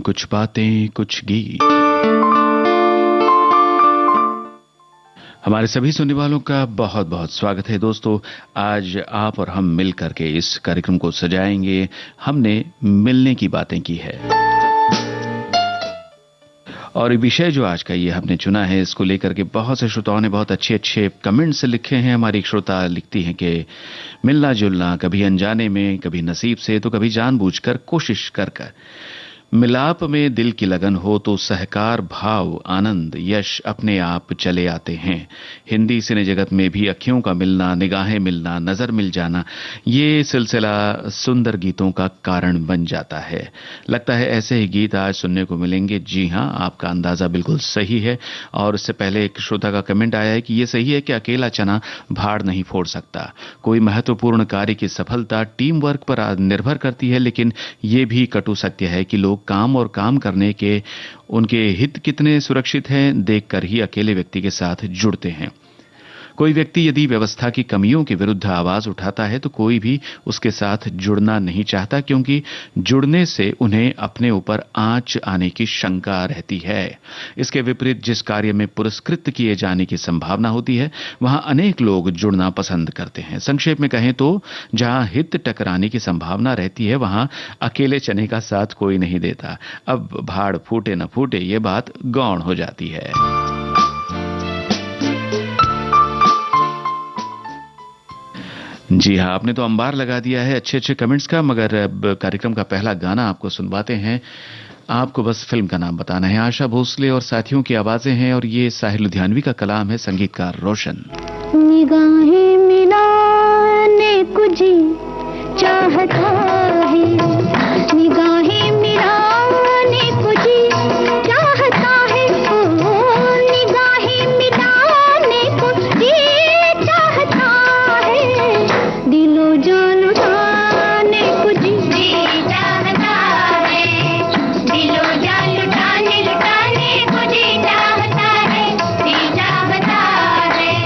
कुछ बातें कुछ गीत। हमारे सभी सुनने वालों का बहुत बहुत स्वागत है दोस्तों। आज आप और हम मिल करके इस कार्यक्रम को सजाएंगे। हमने मिलने की बातें की है और विषय जो आज का ये हमने चुना है, इसको लेकर के बहुत से श्रोताओं ने बहुत अच्छे अच्छे कमेंट्स लिखे हैं। हमारी एक श्रोता लिखती हैं कि मिलना जुलना कभी अनजाने में, कभी नसीब से, तो कभी जानबूझकर, कोशिश कर कर। मिलाप में दिल की लगन हो तो सहकार, भाव, आनंद, यश अपने आप चले आते हैं। हिंदी सिने जगत में भी अखियों का मिलना, निगाहें मिलना, नजर मिल जाना, ये सिलसिला सुंदर गीतों का कारण बन जाता है। लगता है ऐसे ही गीत आज सुनने को मिलेंगे। जी हां, आपका अंदाजा बिल्कुल सही है। और इससे पहले एक श्रोता का कमेंट आया है कि ये सही है कि अकेला चना भाड़ नहीं फोड़ सकता। कोई महत्वपूर्ण कार्य की सफलता टीम वर्क पर निर्भर करती है, लेकिन ये भी कटु सत्य है कि लोग काम और काम करने के उनके हित कितने सुरक्षित हैं देखकर ही अकेले व्यक्ति के साथ जुड़ते हैं। कोई व्यक्ति यदि व्यवस्था की कमियों के विरुद्ध आवाज उठाता है तो कोई भी उसके साथ जुड़ना नहीं चाहता, क्योंकि जुड़ने से उन्हें अपने ऊपर आंच आने की शंका रहती है। इसके विपरीत जिस कार्य में पुरस्कृत किए जाने की संभावना होती है, वहां अनेक लोग जुड़ना पसंद करते हैं। संक्षेप में कहें तो जहां हित टकराने की संभावना रहती है, वहां अकेले चने का साथ कोई नहीं देता। अब भाड़ फूटे न फूटे, ये बात गौण हो जाती है। जी हाँ, आपने तो अंबार लगा दिया है अच्छे अच्छे कमेंट्स का। मगर अब कार्यक्रम का पहला गाना आपको सुनवाते हैं। आपको बस फिल्म का नाम बताना है। आशा भोसले और साथियों की आवाजें हैं और ये साहिर लुधियानवी का कलाम है, संगीतकार रोशन। निगाहें मिलाने को जी चाहता है, निगाहें मिलाने को जी चाहता है, ओ निगाहें मिलाने को जी चाहता है, दिलो जान लुटाने को जी चाहता है, दिलो जान लुटाने को जी चाहता है, जी चाहता है।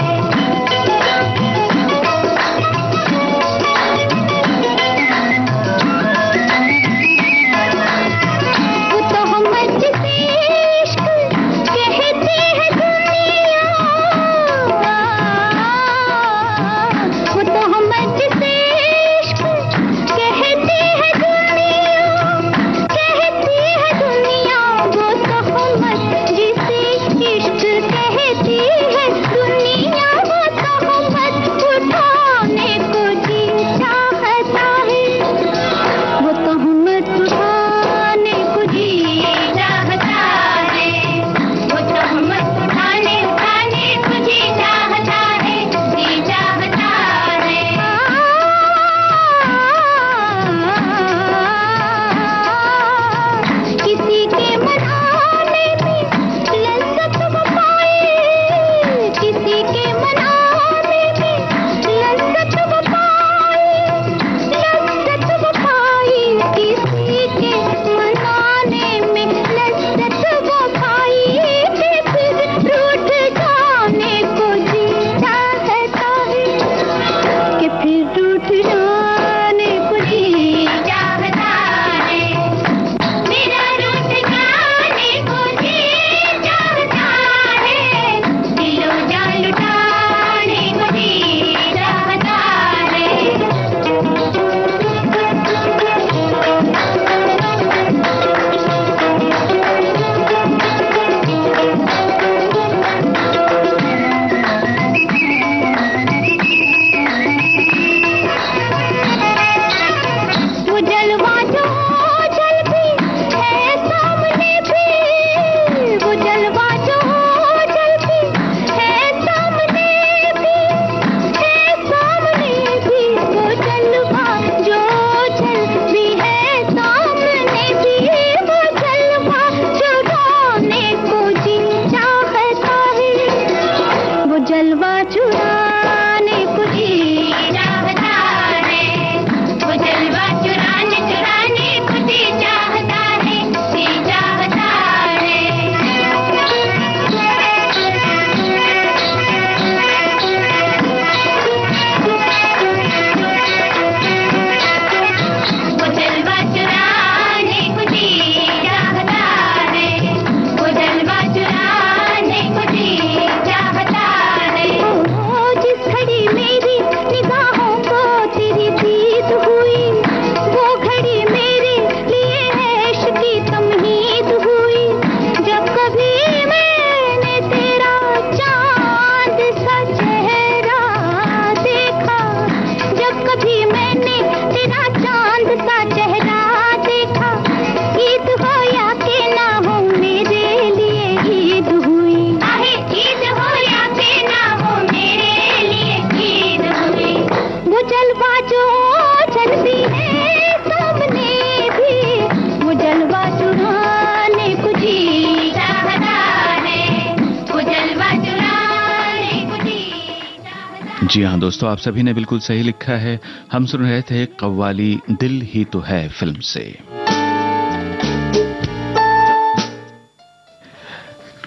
जी हाँ दोस्तों, आप सभी ने बिल्कुल सही लिखा है। हम सुन रहे थे कव्वाली दिल ही तो है फिल्म से।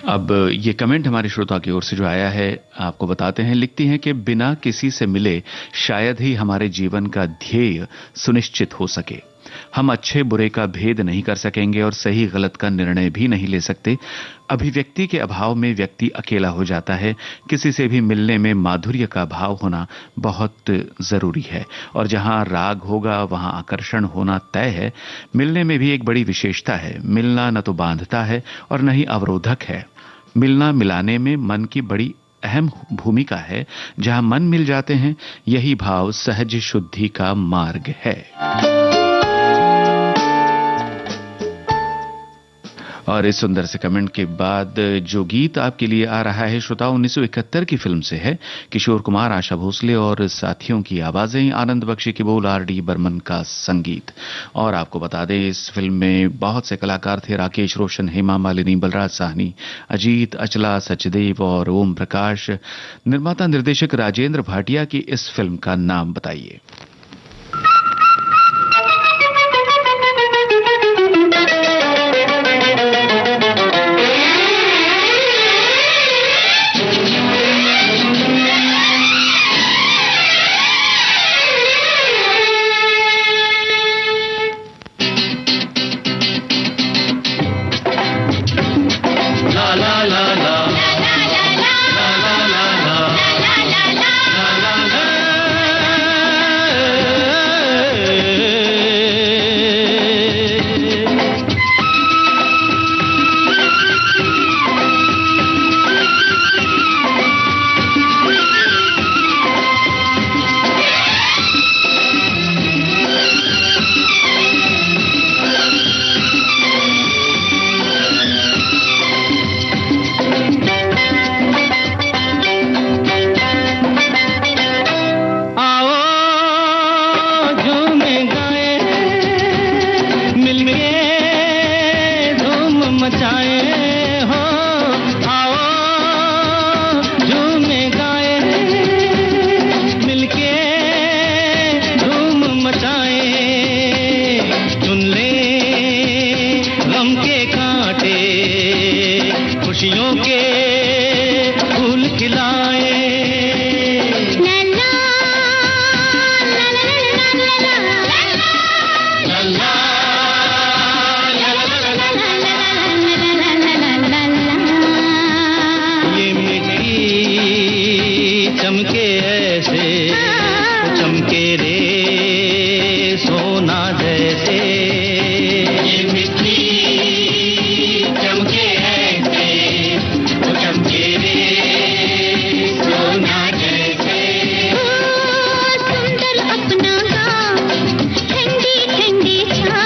अब ये कमेंट हमारे श्रोता की ओर से जो आया है, आपको बताते हैं। लिखती हैं कि बिना किसी से मिले शायद ही हमारे जीवन का ध्येय सुनिश्चित हो सके। हम अच्छे बुरे का भेद नहीं कर सकेंगे और सही गलत का निर्णय भी नहीं ले सकते। अभिव्यक्ति के अभाव में व्यक्ति अकेला हो जाता है। किसी से भी मिलने में माधुर्य का भाव होना बहुत जरूरी है, और जहां राग होगा वहां आकर्षण होना तय है। मिलने में भी एक बड़ी विशेषता है। मिलना न तो बांधता है और न ही अवरोधक है। मिलना मिलाने में मन की बड़ी अहम भूमिका है। जहां मन मिल जाते हैं, यही भाव सहज शुद्धि का मार्ग है। और इस सुंदर से कमेंट के बाद जो गीत आपके लिए आ रहा है श्रोता, 1971 की फिल्म से है। किशोर कुमार, आशा भोसले और साथियों की आवाजें, आनंद बख्शी की बोल, R.D. बर्मन का संगीत। और आपको बता दें, इस फिल्म में बहुत से कलाकार थे। राकेश रोशन, हेमा मालिनी, बलराज साहनी, अजीत, अचला, सचदेव और ओम प्रकाश। निर्माता निर्देशक राजेंद्र भाटिया की इस फिल्म का नाम बताइए। सुंदर अपना गाँव, ठंडी ठंडी छाँव।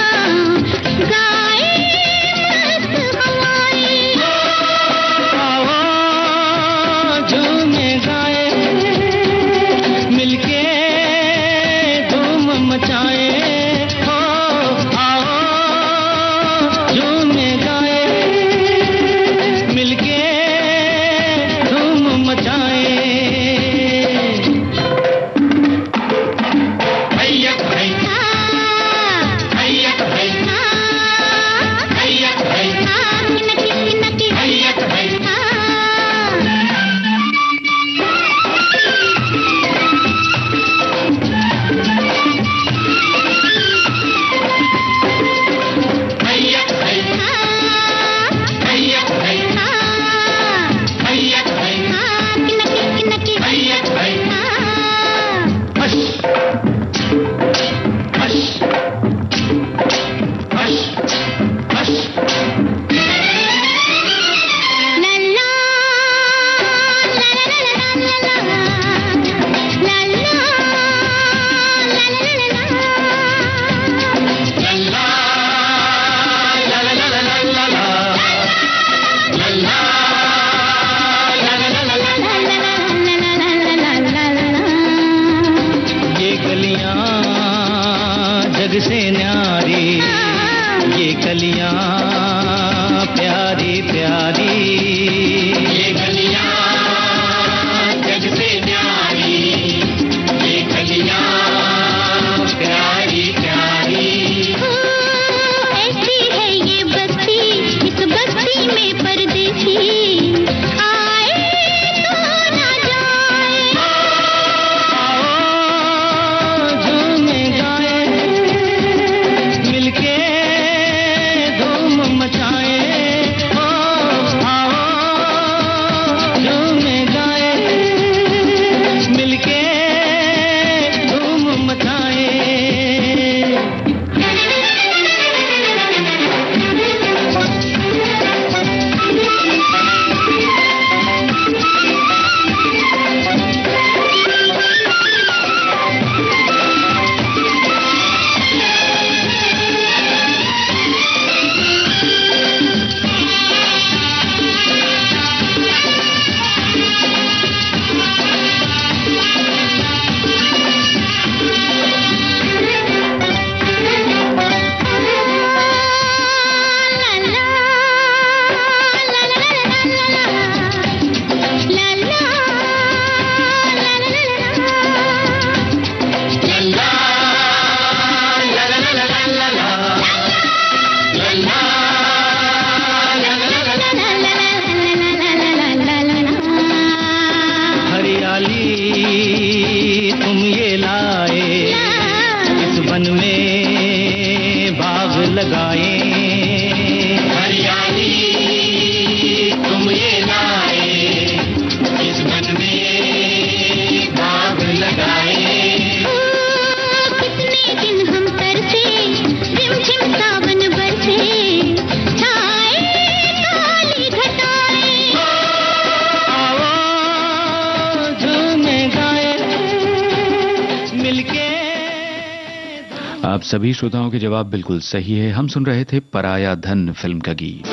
आप सभी श्रोताओं के जवाब बिल्कुल सही है। हम सुन रहे थे पराया धन फिल्म का गीत।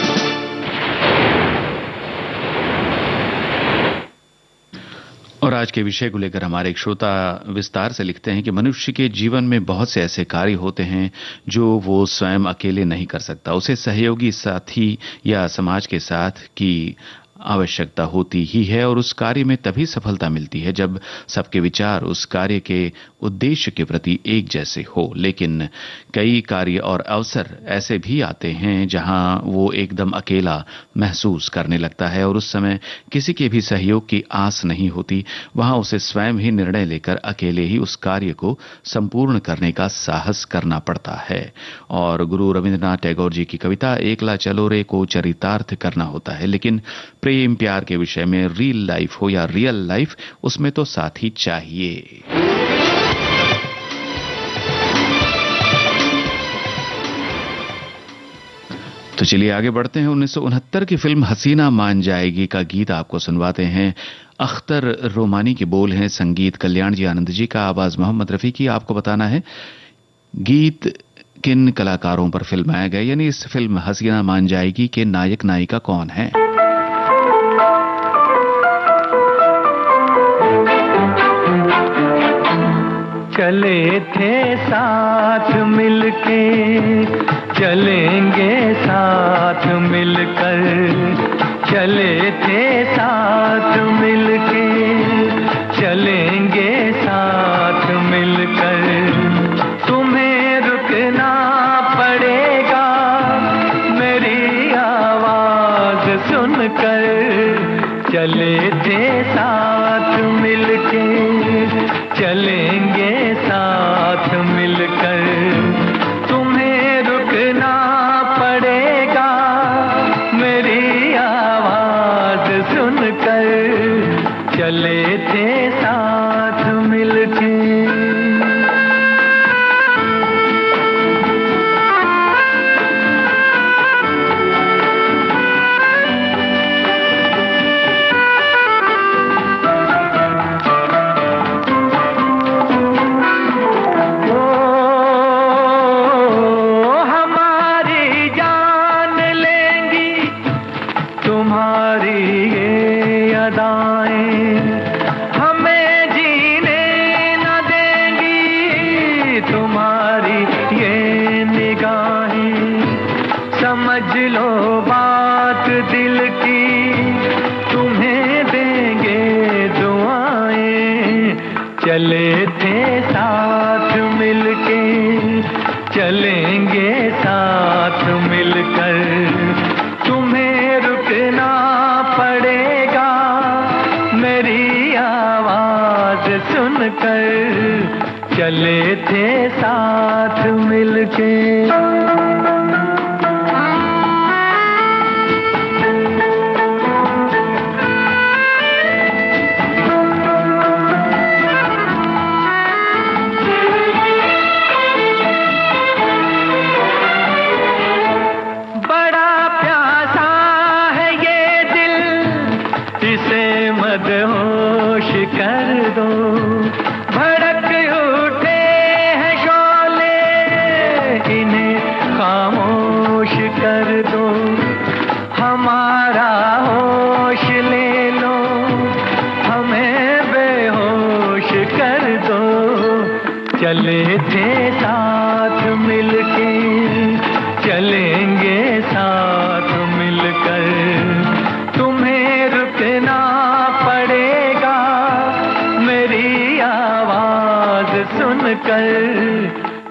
और आज के विषय को लेकर हमारे एक श्रोता विस्तार से लिखते हैं कि मनुष्य के जीवन में बहुत से ऐसे कार्य होते हैं जो वो स्वयं अकेले नहीं कर सकता। उसे सहयोगी साथी या समाज के साथ की आवश्यकता होती ही है और उस कार्य में तभी सफलता मिलती है जब सबके विचार उस कार्य के उद्देश्य के प्रति एक जैसे हो। लेकिन कई कार्य और अवसर ऐसे भी आते हैं जहां वो एकदम अकेला महसूस करने लगता है और उस समय किसी के भी सहयोग की आस नहीं होती। वहां उसे स्वयं ही निर्णय लेकर अकेले ही उस कार्य को संपूर्ण करने का साहस करना पड़ता है। और गुरु रविंद्रनाथ टैगोर जी की कविता एकला चलो रे को चरितार्थ करना होता है। लेकिन प्रेम प्यार के विषय में रियल लाइफ हो या रियल लाइफ, उसमें तो साथी चाहिए। तो चलिए आगे बढ़ते हैं। 1969 की फिल्म हसीना मान जाएगी का गीत आपको सुनवाते हैं। अख्तर रोमानी के बोल हैं, संगीत कल्याण जी आनंद जी का, आवाज मोहम्मद रफी की। आपको बताना है गीत किन कलाकारों पर फिल्माया गया, यानी इस फिल्म हसीना मान जाएगी के नायक नायिका कौन है। चले थे साथ मिलके, चलेंगे साथ मिलकर, चले थे साथ मिलके, चलेंगे साथ मिलकर, तुम्हें रुकना पड़ेगा मेरी आवाज सुनकर, चले थे साथ मिलके, चलेंगे साथ मिलकर, तुम्हें रुकना पड़ेगा मेरी आवाज सुनकर, चले थे साथ मिलके। चले थे साथ मिलके, चलेंगे साथ मिलकर, तुम्हें रुकना पड़ेगा मेरी आवाज सुनकर, चले थे साथ मिलके। मदहोश कर दो, भड़क उठे हैं शोले, इन्हें खामोश कर दो, हमारा होश ले लो, हमें बेहोश कर दो, चले थे साथ मिलके, चलेंगे साथ मिलकर, तुम्हें रुकना पड़ेगा मेरी आवाज सुनकर,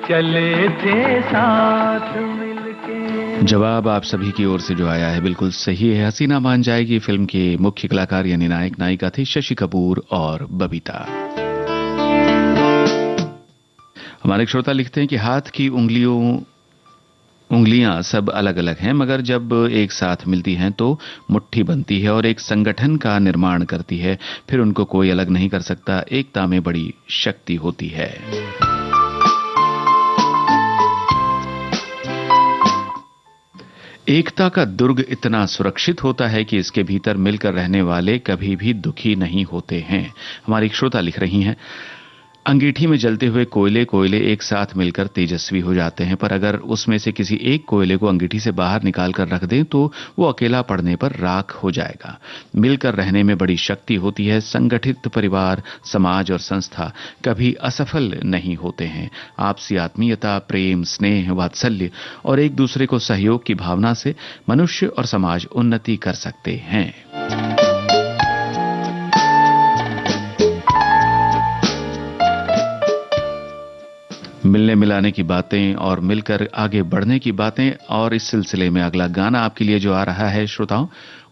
चले थे साथ मिलके। जवाब आप सभी की ओर से जो आया है बिल्कुल सही है। हसीना मान जाएगी फिल्म के मुख्य कलाकार यानी नायक नायिका थे शशि कपूर और बबीता। हमारे श्रोता लिखते हैं कि हाथ की उंगलियां सब अलग अलग हैं, मगर जब एक साथ मिलती हैं तो मुट्ठी बनती है और एक संगठन का निर्माण करती है। फिर उनको कोई अलग नहीं कर सकता। एकता में बड़ी शक्ति होती है। एकता का दुर्ग इतना सुरक्षित होता है कि इसके भीतर मिलकर रहने वाले कभी भी दुखी नहीं होते हैं। हमारी एक श्रोता लिख रही हैं, अंगीठी में जलते हुए कोयले एक साथ मिलकर तेजस्वी हो जाते हैं, पर अगर उसमें से किसी एक कोयले को अंगीठी से बाहर निकाल कर रख दें तो वो अकेला पड़ने पर राख हो जाएगा। मिलकर रहने में बड़ी शक्ति होती है। संगठित परिवार, समाज और संस्था कभी असफल नहीं होते हैं। आपसी आत्मीयता, प्रेम, स्नेह, वात्सल्य और एक दूसरे को सहयोग की भावना से मनुष्य और समाज उन्नति कर सकते हैं। मिलने मिलाने की बातें और मिलकर आगे बढ़ने की बातें, और इस सिलसिले में अगला गाना आपके लिए जो आ रहा है श्रोताओं,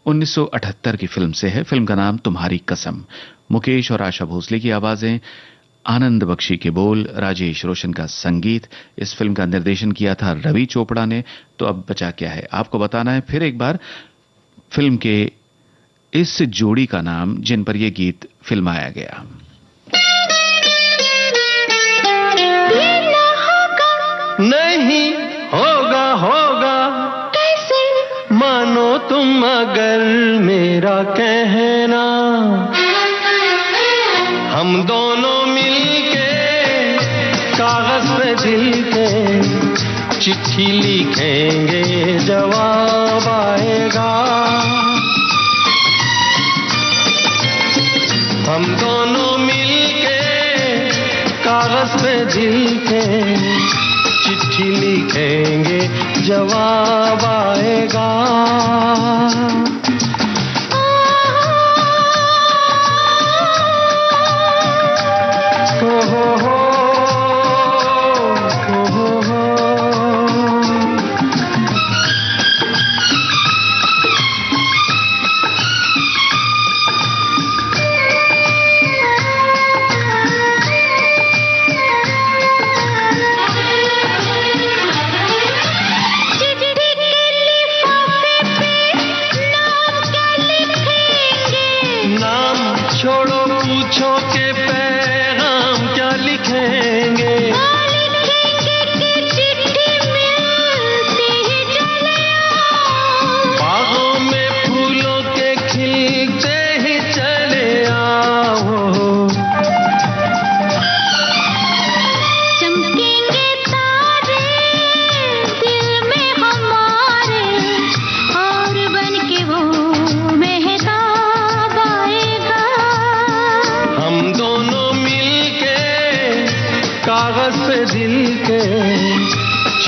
1978 की फिल्म से है। फिल्म का नाम तुम्हारी कसम। मुकेश और आशा भोसले की आवाजें, आनंद बख्शी के बोल, राजेश रोशन का संगीत। इस फिल्म का निर्देशन किया था रवि चोपड़ा ने। तो अब बचा क्या है, आपको बताना है फिर एक बार फिल्म के इस जोड़ी का नाम जिन पर यह गीत फिल्माया गया। नहीं होगा होगा कैसे मानो तुम अगर मेरा कहना, हम दोनों मिलके कागज पे दिल के चिट्ठी लिखेंगे, जवाब आएगा। हम दोनों मिलके कागज पे दिल के चिट्ठी लिखेंगे, जवाब आएगा।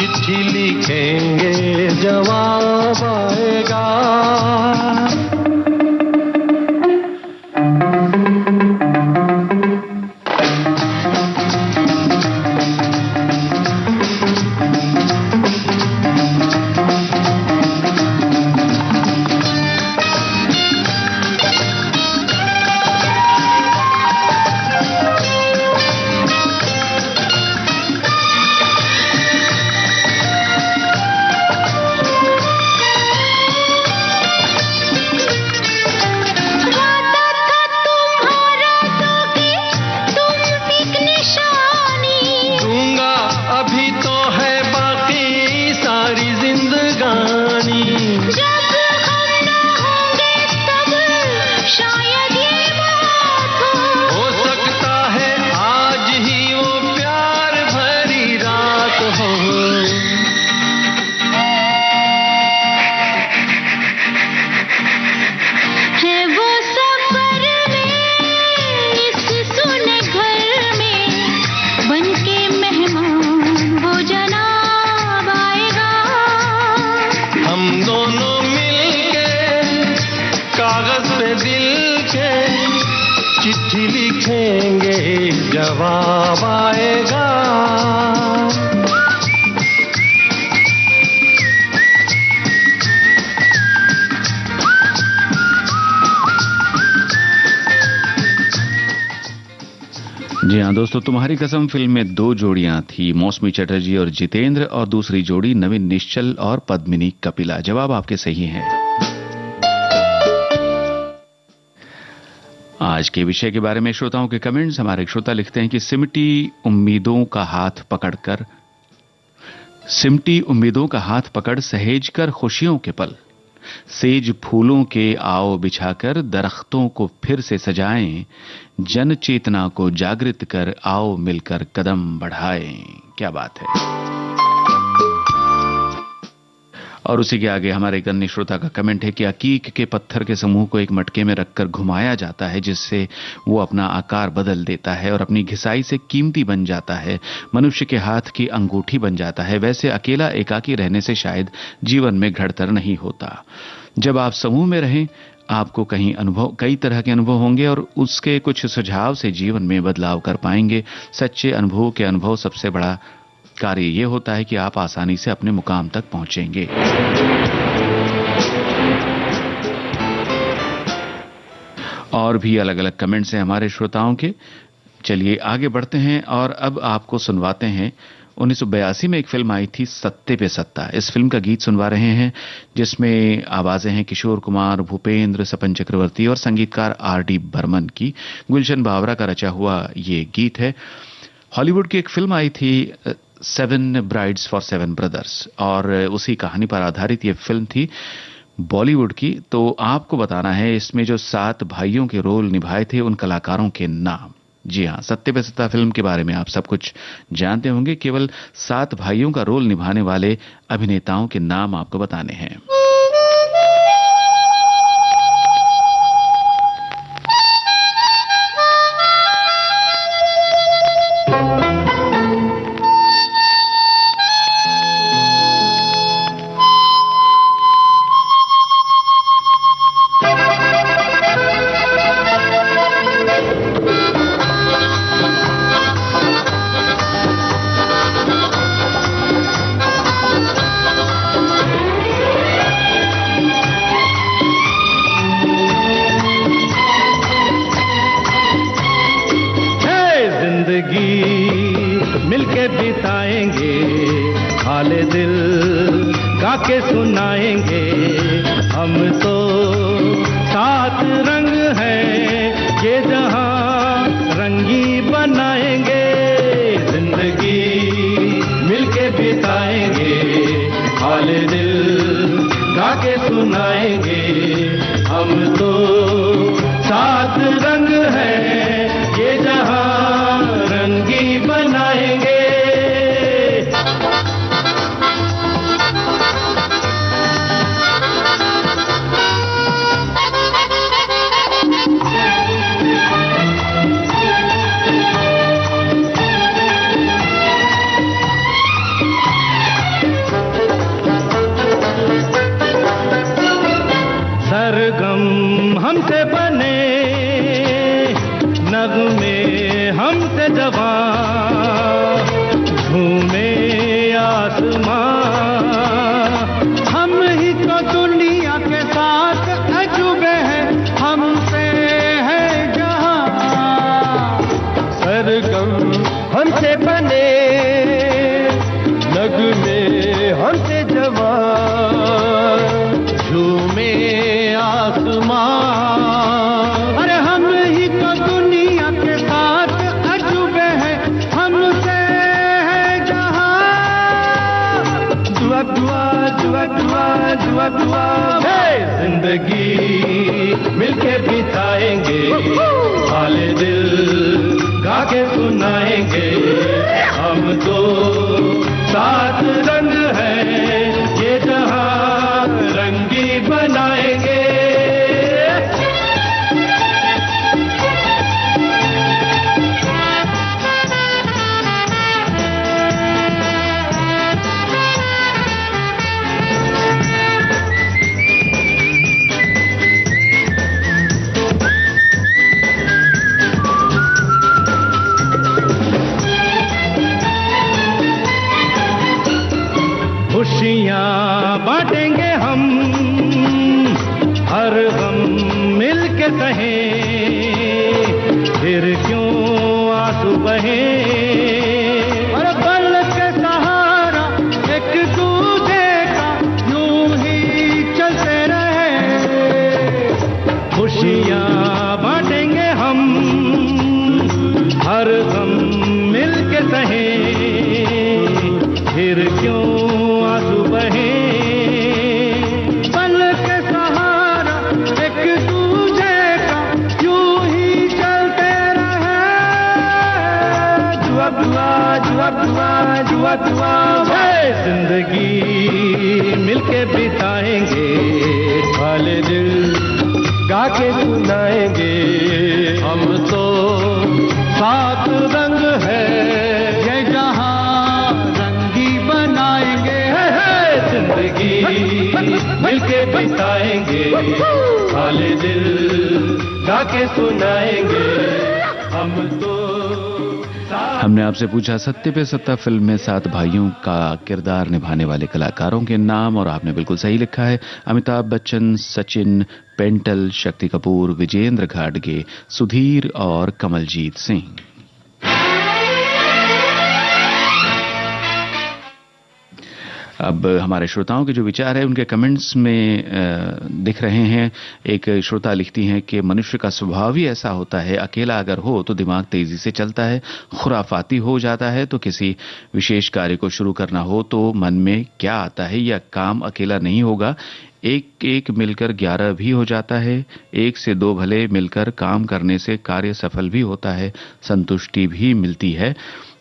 चिट्ठी लिखेंगे, जवाब आएगा। चिट्ठी लिखेंगे, जवाब आएगा। जी हाँ दोस्तों, तुम्हारी कसम फिल्म में दो जोड़ियां थी, मौसमी चटर्जी और जितेंद्र, और दूसरी जोड़ी नवीन निश्चल और पद्मिनी कपिला। जवाब आपके सही हैं। आज के विषय के बारे में श्रोताओं के कमेंट्स। हमारे श्रोता लिखते हैं कि सिमटी उम्मीदों का हाथ पकड़ सहेज कर खुशियों के पल, सेज फूलों के आओ बिछाकर दरख्तों को फिर से सजाएं, जन चेतना को जागृत कर आओ मिलकर कदम बढ़ाएं। क्या बात है। और उसी के आगे हमारे एक अन्य श्रोता का कमेंट है कि अकीक के पत्थर के समूह को एक मटके में रखकर घुमाया जाता है, जिससे वो अपना आकार बदल देता है और अपनी घिसाई से कीमती बन जाता है, मनुष्य के हाथ की अंगूठी बन जाता है। वैसे अकेला एकाकी रहने से शायद जीवन में घड़तर नहीं होता। जब आप समूह में रहें, आपको कई तरह के अनुभव होंगे और उसके कुछ सुझाव से जीवन में बदलाव कर पाएंगे। सच्चे अनुभव के अनुभव सबसे बड़ा कार्य ये होता है कि आप आसानी से अपने मुकाम तक पहुंचेंगे। और भी अलग अलग कमेंट्स हैं हमारे श्रोताओं के। चलिए आगे बढ़ते हैं और अब आपको सुनवाते हैं 1982 में एक फिल्म आई थी सत्ते पे सत्ता। इस फिल्म का गीत सुनवा रहे हैं, जिसमें आवाजें हैं किशोर कुमार, भूपेंद्र, सपन चक्रवर्ती और संगीतकार R.D. बर्मन की। गुलशन बावरा का रचा हुआ ये गीत है। हॉलीवुड की एक फिल्म आई थी 7 Brides for 7 Brothers और उसी कहानी पर आधारित ये फिल्म थी बॉलीवुड की। तो आपको बताना है इसमें जो 7 भाइयों के रोल निभाए थे उन कलाकारों के नाम। जी हाँ, सत्ते पे सत्ता फिल्म के बारे में आप सब कुछ जानते होंगे, केवल 7 भाइयों का रोल निभाने वाले अभिनेताओं के नाम आपको बताने हैं। मिलके बिताएंगे, हाले दिल गा के सुनाएंगे। हम तो 7 रंग हैं, ये जहां रंगी बनाएंगे। जिंदगी मिलके बिताएंगे, हाले दिल गा के सुनाएंगे। हम तो 7 रंग हैं, ये जहां रंगी बनाएंगे। सरगम हमसे बने, नगमे हमसे जवां, झूमे आसमां। हम ही तो दुनिया के साथ अजूबे हैं, हमसे है जहां। सरगम हमसे बने, नगमे हमसे जवां, झूमे आसमां। अरे हम ही तो दुनिया के साथ अजूबे हैं, हमसे है जहां। दुआ दुआ दुआ दुआ दुआ दुआ। जिंदगी मिलके बिताएंगे, हाले दिल गा के सुनाएंगे। हम तो 7 रंग हैं, ये जहां रंगी बनाएंगे। खुशियाँ बांटेंगे हम, हर गम मिलके सहें। फिर क्यों आंसू बहें, और पल के सहारा एक दूजे का यूं ही चलते रहे। खुशियाँ बांटेंगे हम, हर गम मिलके सहें। फिर क्यों आंसू बहे, पल के गा के सुनाएंगे। हम तो सात रंग है ये जहां रंगी बनाएंगे। जिंदगी मिलके बिताएंगे, खाली दिल गा के सुनाएंगे। हम तो हमने आपसे पूछा सत्ते पे सत्ता फिल्म में 7 भाइयों का किरदार निभाने वाले कलाकारों के नाम, और आपने बिल्कुल सही लिखा है। अमिताभ बच्चन, सचिन, पेंटल, शक्ति कपूर, विजेंद्र घाटगे, सुधीर और कमलजीत सिंह। अब हमारे श्रोताओं के जो विचार है उनके कमेंट्स में दिख रहे हैं। एक श्रोता लिखती हैं कि मनुष्य का स्वभाव ही ऐसा होता है, अकेला अगर हो तो दिमाग तेजी से चलता है, खुराफाती हो जाता है। तो किसी विशेष कार्य को शुरू करना हो तो मन में क्या आता है, यह काम अकेला नहीं होगा, एक एक मिलकर 11 भी हो जाता है। एक से 2 भले मिलकर काम करने से कार्य सफल भी होता है, संतुष्टि भी मिलती है।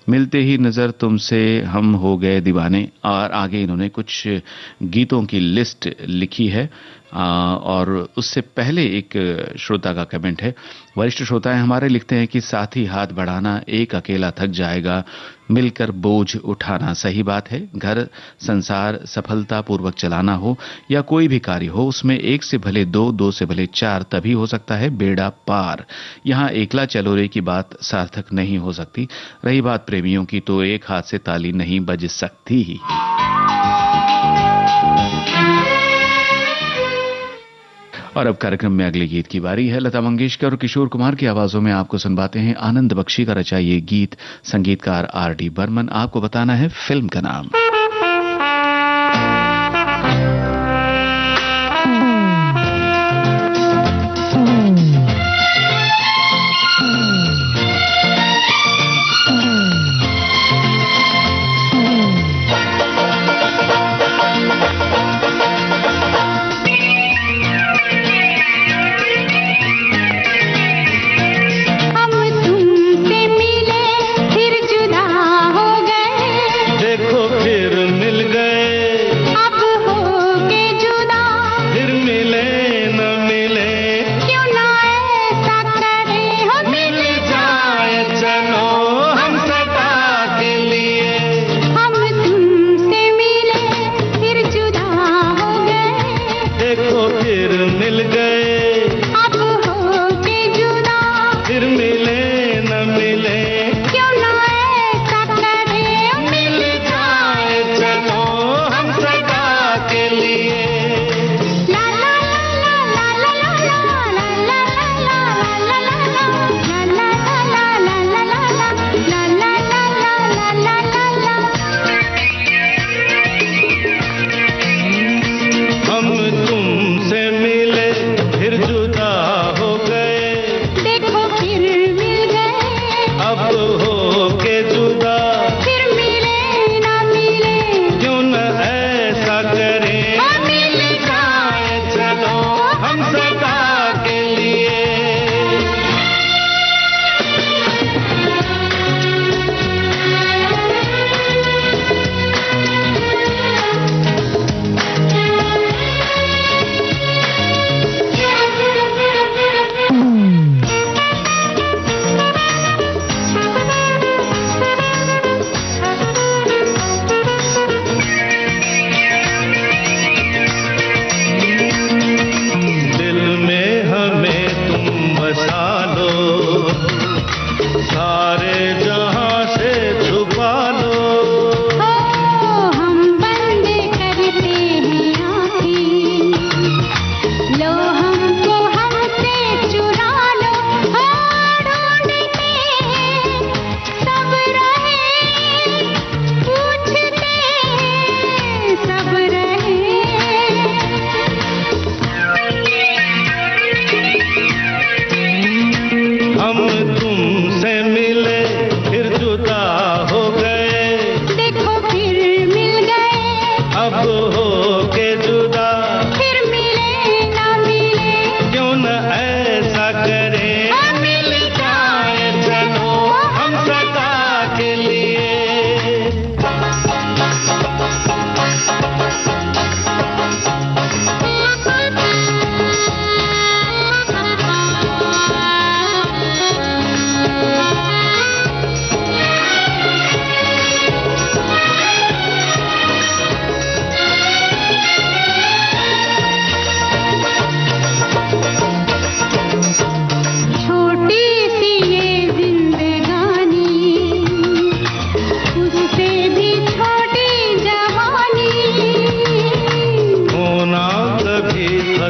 मिलते ही नजर तुमसे हम हो गए दीवाने। और आगे इन्होंने कुछ गीतों की लिस्ट लिखी है। और उससे पहले एक श्रोता का कमेंट है। वरिष्ठ श्रोताएं हमारे लिखते हैं कि साथ ही हाथ बढ़ाना, एक अकेला थक जाएगा, मिलकर बोझ उठाना। सही बात है। घर संसार सफलता पूर्वक चलाना हो या कोई भी कार्य हो, उसमें एक से भले 2, 2 से भले 4, तभी हो सकता है बेड़ा पार। यहाँ एकला चलो रे की बात सार्थक नहीं हो सकती। रही बात प्रेमियों की, तो एक हाथ से ताली नहीं बज सकती ही। और अब कार्यक्रम में अगले गीत की बारी है। लता मंगेशकर और किशोर कुमार की आवाजों में आपको सुनवाते हैं आनंद बख्शी का रचा ये गीत, संगीतकार R.D. बर्मन। आपको बताना है फिल्म का नाम। हम तुमसे मिले फिर जुदा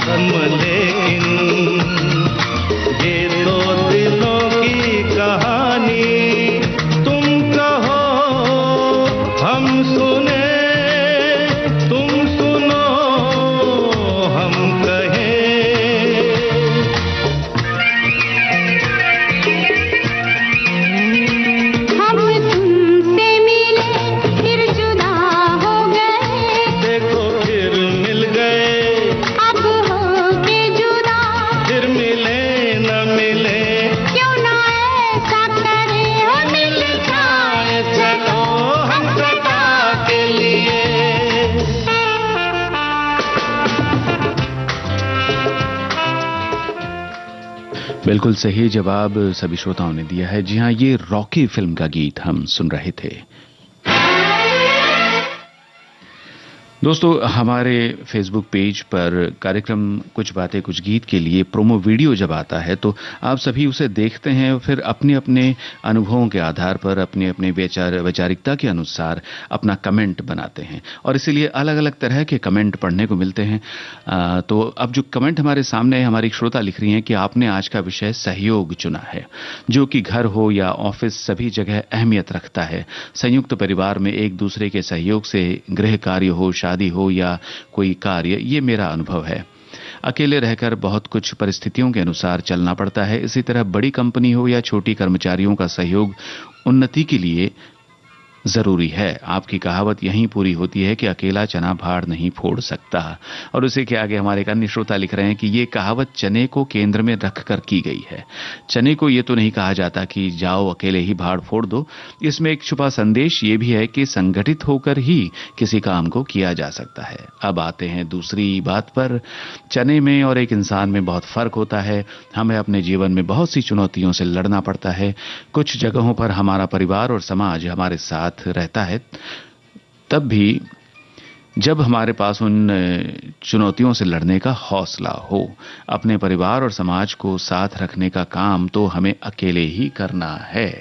हम, लेकिन ये तो दिलों की कहानी, तुम कहो हम सुने, तुम सुनो हम कहें। हम तुमसे मिले फिर जुदा हो गए, देखो फिर मिल गए, अब हो के जुदा, फिर मिले न मिले, क्यों ना ऐसा करें हम मिल जाए चलो हम सदा के लिए। बिल्कुल सही जवाब सभी श्रोताओं ने दिया है। जी हाँ, ये रॉकी फिल्म का गीत हम सुन रहे थे। दोस्तों, हमारे फेसबुक पेज पर कार्यक्रम कुछ बातें कुछ गीत के लिए प्रोमो वीडियो जब आता है तो आप सभी उसे देखते हैं, फिर अपने अपने अनुभवों के आधार पर अपने अपने वैचारिकता के अनुसार अपना कमेंट बनाते हैं और इसीलिए अलग अलग तरह के कमेंट पढ़ने को मिलते हैं। तो अब जो कमेंट हमारे सामने है, हमारी श्रोता लिख रही हैं कि आपने आज का विषय सहयोग चुना है, जो कि घर हो या ऑफिस सभी जगह अहमियत रखता है। संयुक्त परिवार में एक दूसरे के सहयोग से गृह कार्य हो, शादी हो या कोई कार्य, ये मेरा अनुभव है। अकेले रहकर बहुत कुछ परिस्थितियों के अनुसार चलना पड़ता है। इसी तरह बड़ी कंपनी हो या छोटी, कर्मचारियों का सहयोग उन्नति के लिए जरूरी है। आपकी कहावत यहीं पूरी होती है कि अकेला चना भाड़ नहीं फोड़ सकता। और उसी के आगे हमारे एक अन्य श्रोता लिख रहे हैं कि ये कहावत चने को केंद्र में रखकर की गई है। चने को ये तो नहीं कहा जाता कि जाओ अकेले ही भाड़ फोड़ दो। इसमें एक छुपा संदेश ये भी है कि संगठित होकर ही किसी काम को किया जा सकता है। अब आते हैं दूसरी बात पर। चने में और एक इंसान में बहुत फर्क होता है। हमें अपने जीवन में बहुत सी चुनौतियों से लड़ना पड़ता है। कुछ जगहों पर हमारा परिवार और समाज हमारे साथ रहता है, तब भी जब हमारे पास उन चुनौतियों से लड़ने का हौसला हो। अपने परिवार और समाज को साथ रखने का काम तो हमें अकेले ही करना है।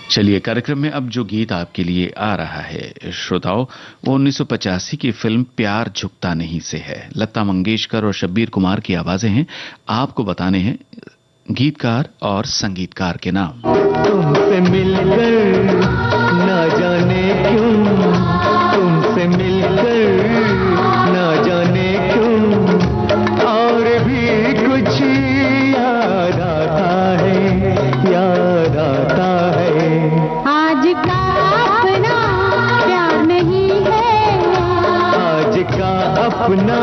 चलिए, कार्यक्रम में अब जो गीत आपके लिए आ रहा है श्रोताओं, वो 1985 की फिल्म प्यार झुकता नहीं से है। लता मंगेशकर और शब्बीर कुमार की आवाजें हैं। आपको बताने हैं गीतकार और संगीतकार के नाम। तुमसे मिलकर ना जाने क्यों, तुमसे मिलकर ना जाने क्यों, और भी कुछ याद आता है, याद आता है। आज का अपना प्यार नहीं है, आज का अपना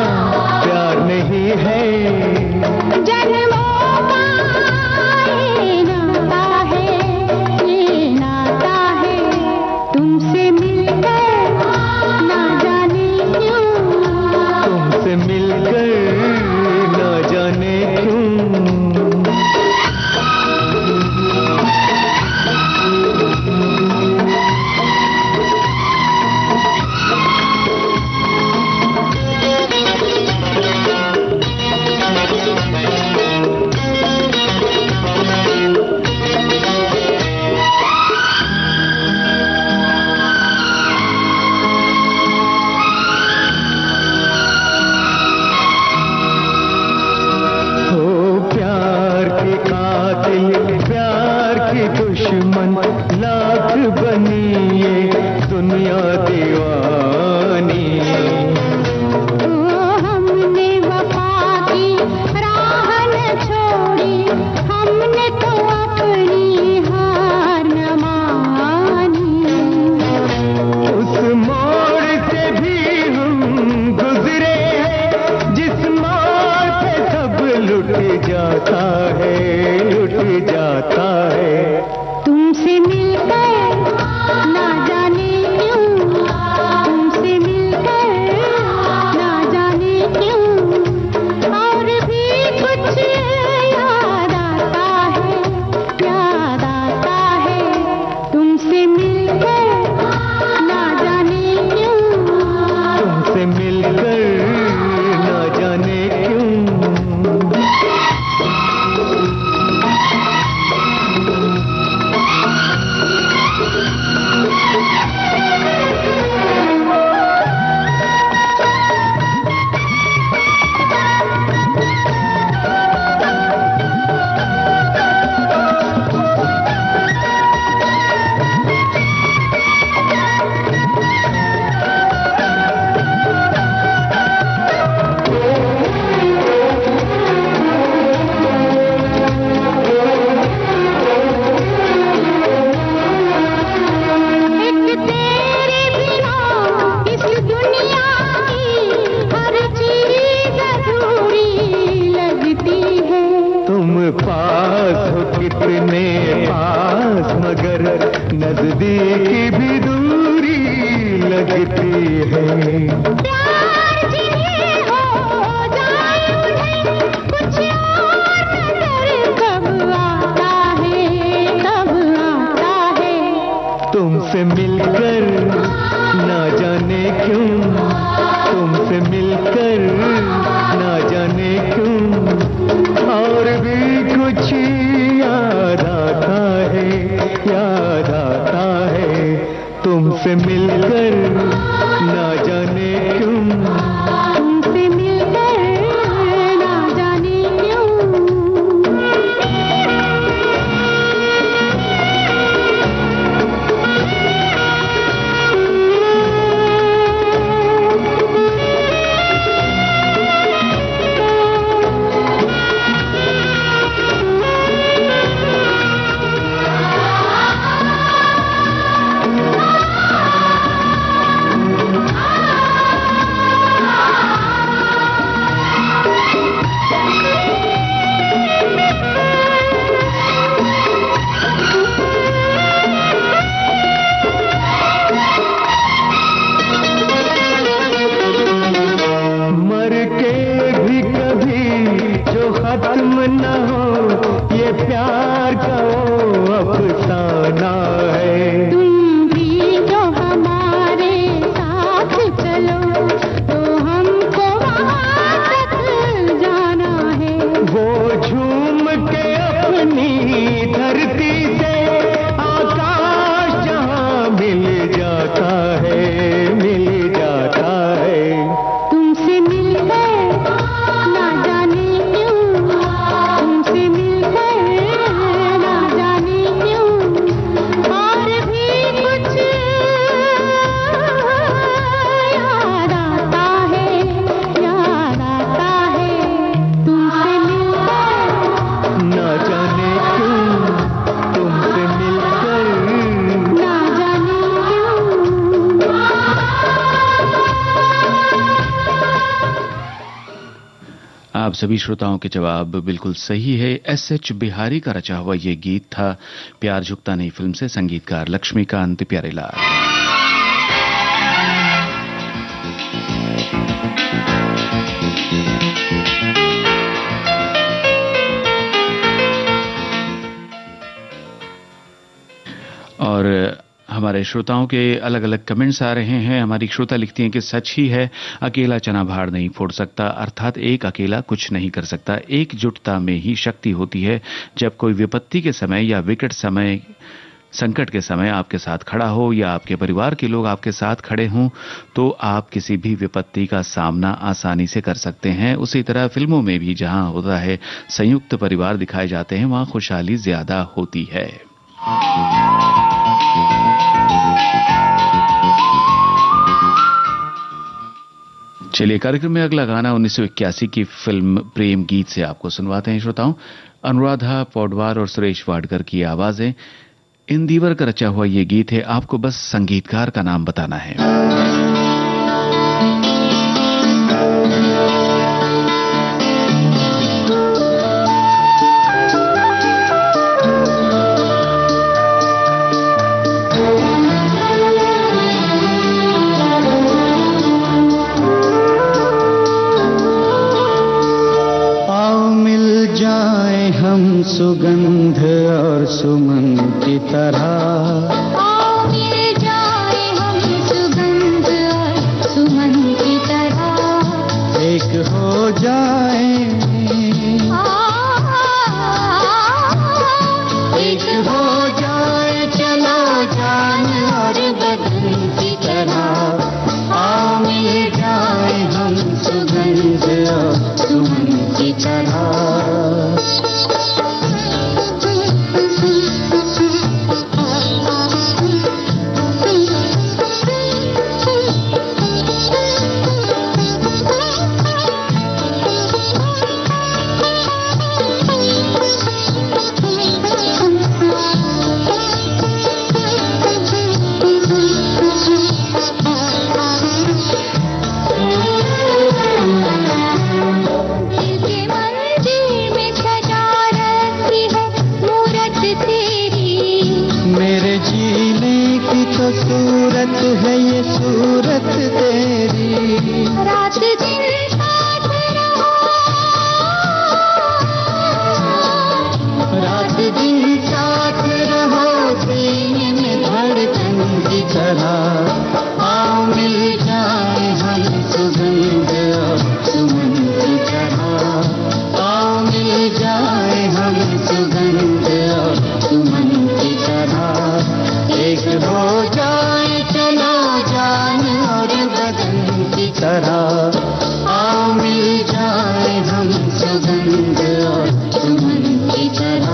प्यार नहीं है, जन्मों का ये नाता है, ये नाता है। तुमसे मिलकर ना जाने क्यों, तुमसे मिलकर ना जाने क्यों। नजदीक भी दूरी लगती है। प्यार जिन्हें हो जाए उन्हें कुछ और नजर कब आता है। तुमसे मिलकर ना जाने क्यों, तुमसे मिलकर ना जाने क्यों और भी कुछ याद आता है, याद आता है। तुमसे मिलकर ना जाने क्यों, तुमसे मिलकर ना जाने क्यों। मर के भी कभी जो खत्म न हो, ये प्यार का वो अफसाना है। तुम भी जो हमारे साथ चलो तो हमको वहाँ तक जाना है। वो झूम के अपनी धरती से आकाश जहाँ मिल जाता है, मिल जाता है। तुमसे मिलकर ना जाने क्यों, तुमसे मिलकर ना जाने क्यों और भी कुछ याद आता है, याद आता है। तुमसे मिलकर ना जाने क्यों, तुमसे मिलकर ना जाने क्यों। आप सभी श्रोताओं के जवाब बिल्कुल सही है। एस.एच. बिहारी का रचा हुआ ये गीत था प्यार झुकता नहीं फिल्म से, संगीतकार लक्ष्मीकांत प्यारेलाल। और हमारे श्रोताओं के अलग अलग कमेंट्स आ रहे हैं। हमारी श्रोता लिखती हैं कि सच ही है, अकेला चना भाड़ नहीं फोड़ सकता, अर्थात एक अकेला कुछ नहीं कर सकता। एकजुटता में ही शक्ति होती है। जब कोई विपत्ति के समय या विकट समय, संकट के समय आपके साथ खड़ा हो या आपके परिवार के लोग आपके साथ खड़े हों तो आप किसी भी विपत्ति का सामना आसानी से कर सकते हैं। उसी तरह फिल्मों में भी जहां होता है संयुक्त परिवार दिखाए जाते हैं, वहां खुशहाली ज्यादा होती है। चलिए कार्यक्रम में अगला गाना 1981 की फिल्म प्रेम गीत से आपको सुनवाते हैं श्रोताओं। अनुराधा पौडवार और सुरेश वाडकर की आवाजें। इंदिवर का रचा हुआ ये गीत है। आपको बस संगीतकार का नाम बताना है। सुगंध और सुमन की तरह आओ मिल जाए हम सुगंध सूरत है ये सूरत तेरी, रात दिन साथ रहो, रात दिन साथ रहो, सीने में धड़कन की तरह। आओ मिल जाए हम सुगंध और सुमन की तरह, आओ मिल जाए हम सुगंध और सुमन की तरह। एक हो जाए चलो जान और बदन की तरह, आओ मिल जाए हम सुगंध और सुमन की तरह।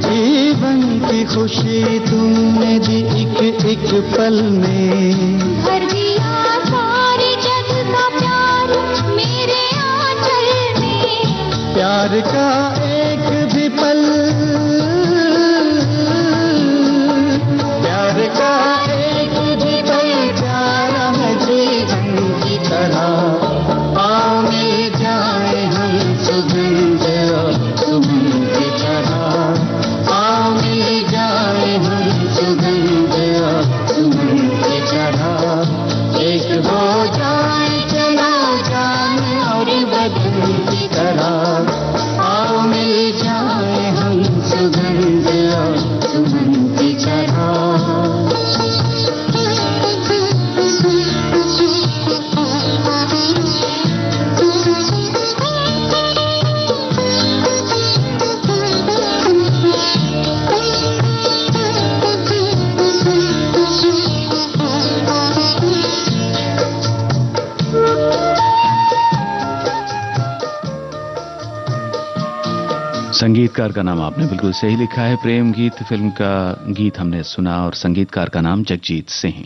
जीवन की खुशी तुमने दी एक एक पल में, भर दिया सारे जग का प्यार मेरे आंचल में, प्यार का एक भी पल, प्यार का एक भी पल प्यारा है जीवन की तरह। आओ मिल जाए हम सुगंध और सुमन की तरह, आओ मिल जाए हम सुगंध और सुमन की तरह। एक हो जाए चलो जान और बदन की तरह, आओ मिल जाए हम सुगंध और सुमन की तरह। संगीतकार का नाम आपने बिल्कुल सही लिखा है। प्रेम गीत फिल्म का गीत हमने सुना और संगीतकार का नाम जगजीत सिंह।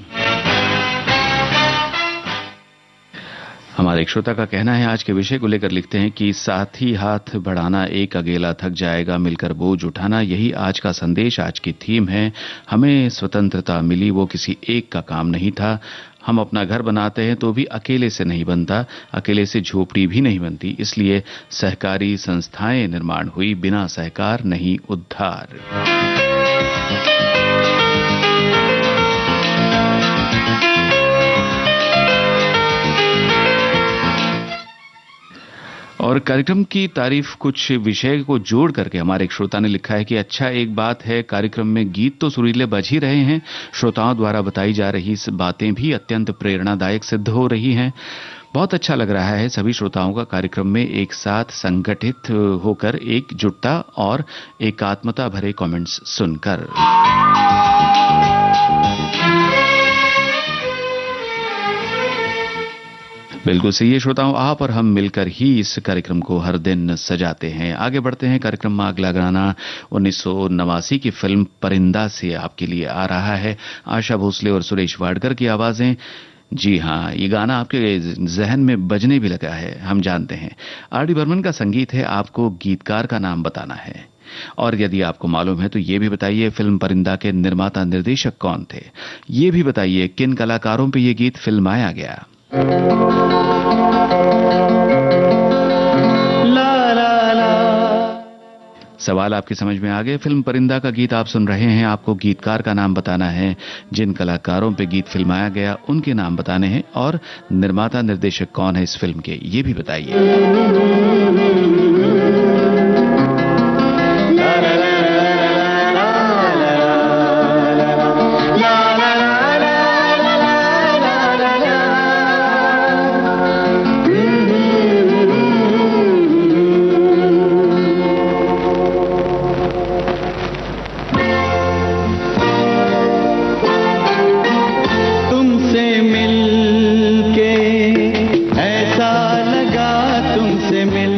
हमारे एक श्रोता का कहना है, आज के विषय को लेकर लिखते हैं कि साथ ही हाथ बढ़ाना, एक अकेला थक जाएगा, मिलकर बोझ उठाना, यही आज का संदेश, आज की थीम है। हमें स्वतंत्रता मिली वो किसी एक का काम नहीं था। हम अपना घर बनाते हैं तो भी अकेले से नहीं बनता, अकेले से झोपड़ी भी नहीं बनती। इसलिए सहकारी संस्थाएं निर्माण हुई, बिना सहकार नहीं उद्धार। और कार्यक्रम की तारीफ कुछ विषय को जोड़ करके हमारे एक श्रोता ने लिखा है कि अच्छा, एक बात है, कार्यक्रम में गीत तो सुरीले बज ही रहे हैं, श्रोताओं द्वारा बताई जा रही बातें भी अत्यंत प्रेरणादायक सिद्ध हो रही हैं। बहुत अच्छा लग रहा है सभी श्रोताओं का कार्यक्रम में एक साथ संगठित होकर एकजुटता और एकात्मता भरे कमेंट्स सुनकर। बिल्कुल सही है श्रोताओं, आप और हम मिलकर ही इस कार्यक्रम को हर दिन सजाते हैं। आगे बढ़ते हैं, कार्यक्रम में अगला गाना 1989 की फिल्म परिंदा से आपके लिए आ रहा है। आशा भोसले और सुरेश वाडकर की आवाजें। जी हाँ, ये गाना आपके जहन में बजने भी लगा है, हम जानते हैं। आर डी बर्मन का संगीत है, आपको गीतकार का नाम बताना है। और यदि आपको मालूम है तो ये भी बताइए, फिल्म परिंदा के निर्माता निर्देशक कौन थे। ये भी बताइए, किन कलाकारों पे ये गीत फिल्माया गया। ला ला ला। सवाल आपकी समझ में आ गए। फिल्म परिंदा का गीत आप सुन रहे हैं, आपको गीतकार का नाम बताना है, जिन कलाकारों पे गीत फिल्माया गया उनके नाम बताने हैं, और निर्माता निर्देशक कौन है इस फिल्म के, ये भी बताइए। ऐसा लगा तुमसे मिल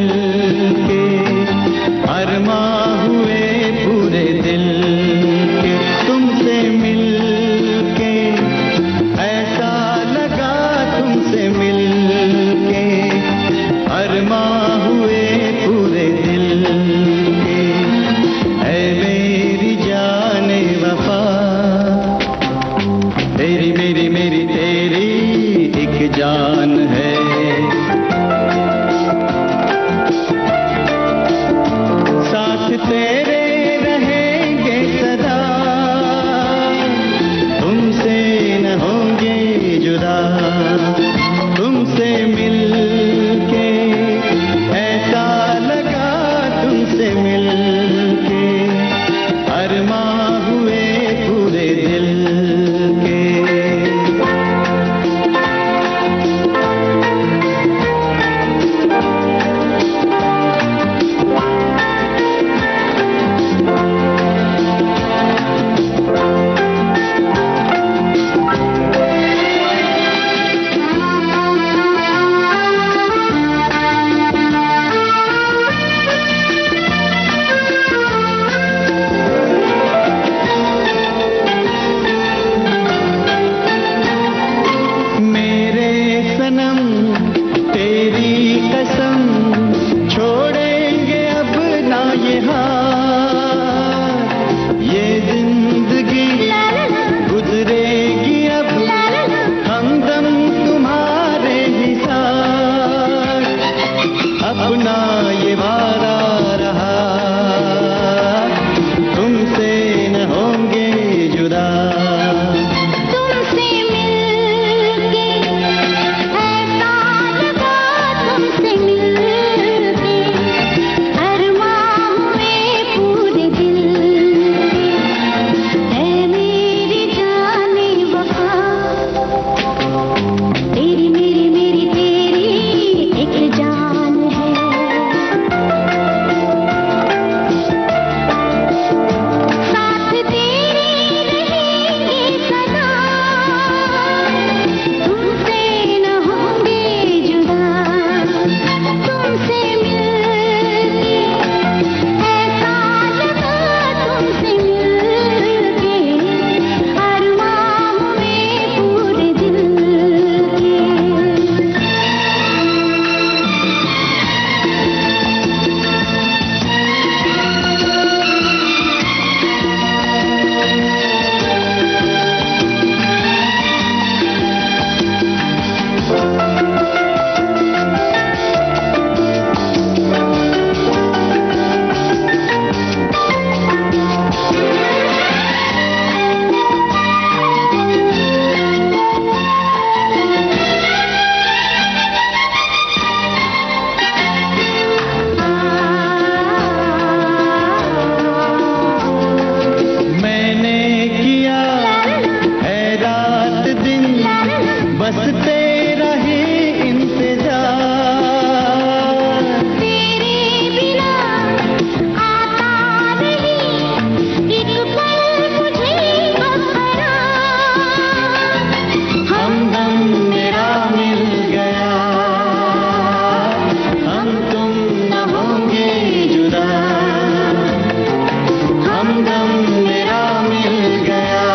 हमदम मेरा मिल गया,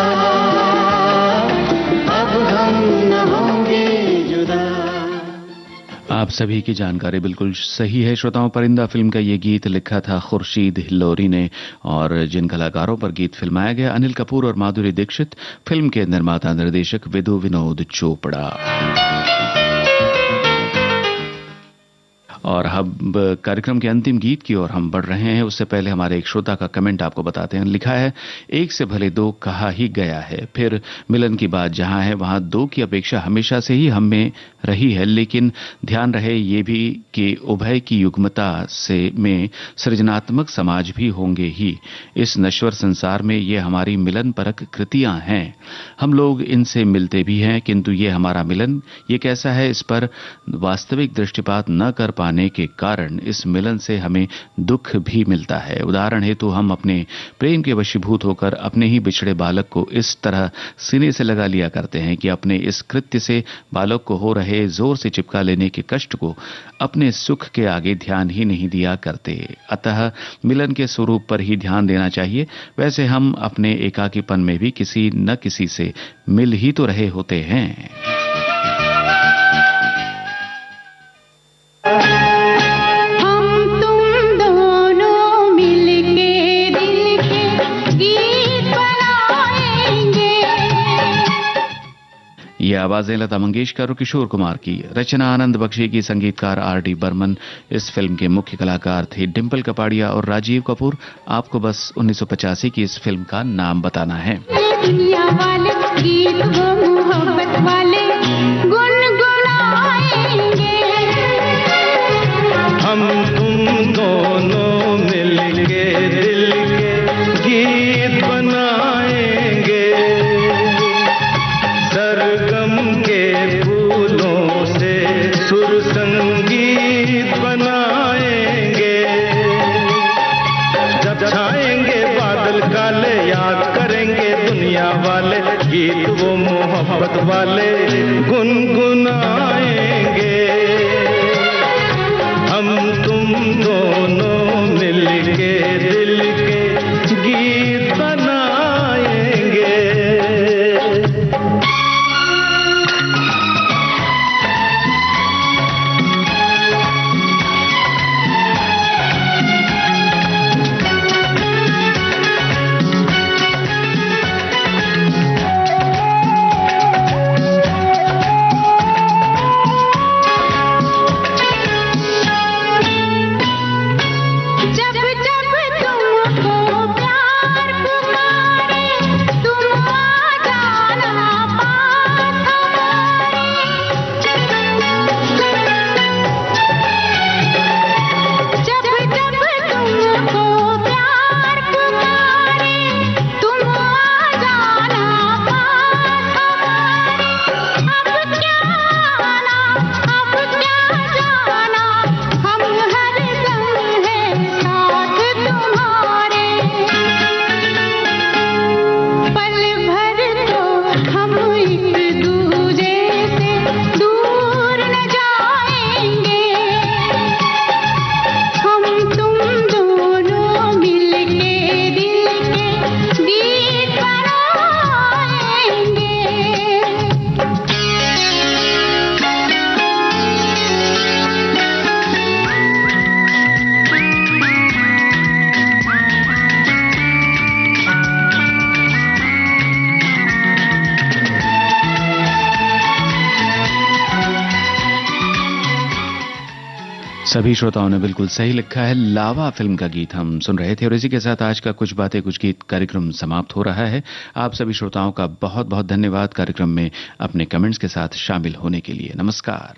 अब हम न होंगे जुदा। आप सभी की जानकारी बिल्कुल सही है श्रोताओं। परिंदा फिल्म का ये गीत लिखा था खुर्शीद हिल्लोरी ने और जिन कलाकारों पर गीत फिल्माया गया अनिल कपूर और माधुरी दीक्षित, फिल्म के निर्माता निर्देशक विधु विनोद चोपड़ा। और अब कार्यक्रम के अंतिम गीत की ओर हम बढ़ रहे हैं। उससे पहले हमारे एक श्रोता का कमेंट आपको बताते हैं। लिखा है, एक से भले दो कहा ही गया है, फिर मिलन की बात जहां है वहां दो की अपेक्षा हमेशा से ही हम में रही है, लेकिन ध्यान रहे ये भी कि उभय की युग्मता से में सृजनात्मक समाज भी होंगे ही। इस नश्वर संसार में ये हमारी मिलन परक कृतियां हैं। हम लोग इनसे मिलते भी हैं, किंतु ये हमारा मिलन ये कैसा है, इस पर वास्तविक दृष्टिपात न कर पाने के कारण इस मिलन से हमें दुख भी मिलता है। उदाहरण हेतु हम अपने प्रेम के वशीभूत होकर अपने ही बिछड़े बालक को इस तरह सीने से लगा लिया करते हैं कि अपने इस कृत्य से बालक को हो रहे जोर से चिपका लेने के कष्ट को अपने सुख के आगे ध्यान ही नहीं दिया करते। अतः मिलन के स्वरूप पर ही ध्यान देना चाहिए। वैसे हम अपने एकाकीपन में भी किसी न किसी से मिल ही तो रहे होते हैं। हम तुम दोनों मिलके दिल के गीत बनाएंगे। ये आवाजें लता मंगेशकर और किशोर कुमार की, रचना आनंद बख्शी की, संगीतकार आर.डी. बर्मन। इस फिल्म के मुख्य कलाकार थे डिम्पल कपाड़िया और राजीव कपूर। आपको बस 1985 की इस फिल्म का नाम बताना है। दुनिया वाले गीत वो मोहब्बत वाले गुनगुनाएंगे। हम तुम दोनों मिलके दिल के गीत बनाएंगे, सरगम के फूलों से सुर संगीत बनाएंगे। जब छाएंगे बादल काले याद करेंगे दुनिया वाले गीत वो मोहब्बत वाले गुनगुनाएंगे। हम तुम दोनों मिलके दिल के गीत बनाएंगे। जब जब तुमको प्यार पुकारे तुम आ जाना पास हमारे। जब जब तुमको प्यार पुकारे तुम आ जाना पास हमारे। अब क्या आना अब क्या जाना, हम हर दम है साथ तुम्हारे। पल भर तो हम एक दूजे से दूर न जाएंगे। हम तुम दोनों मिलके दिल के गीत बनाएंगे। सभी श्रोताओं ने बिल्कुल सही लिखा है। लावा फिल्म का गीत हम सुन रहे थे और इसी के साथ आज का कुछ बातें कुछ गीत कार्यक्रम समाप्त हो रहा है। आप सभी श्रोताओं का बहुत बहुत धन्यवाद कार्यक्रम में अपने कमेंट्स के साथ शामिल होने के लिए। नमस्कार।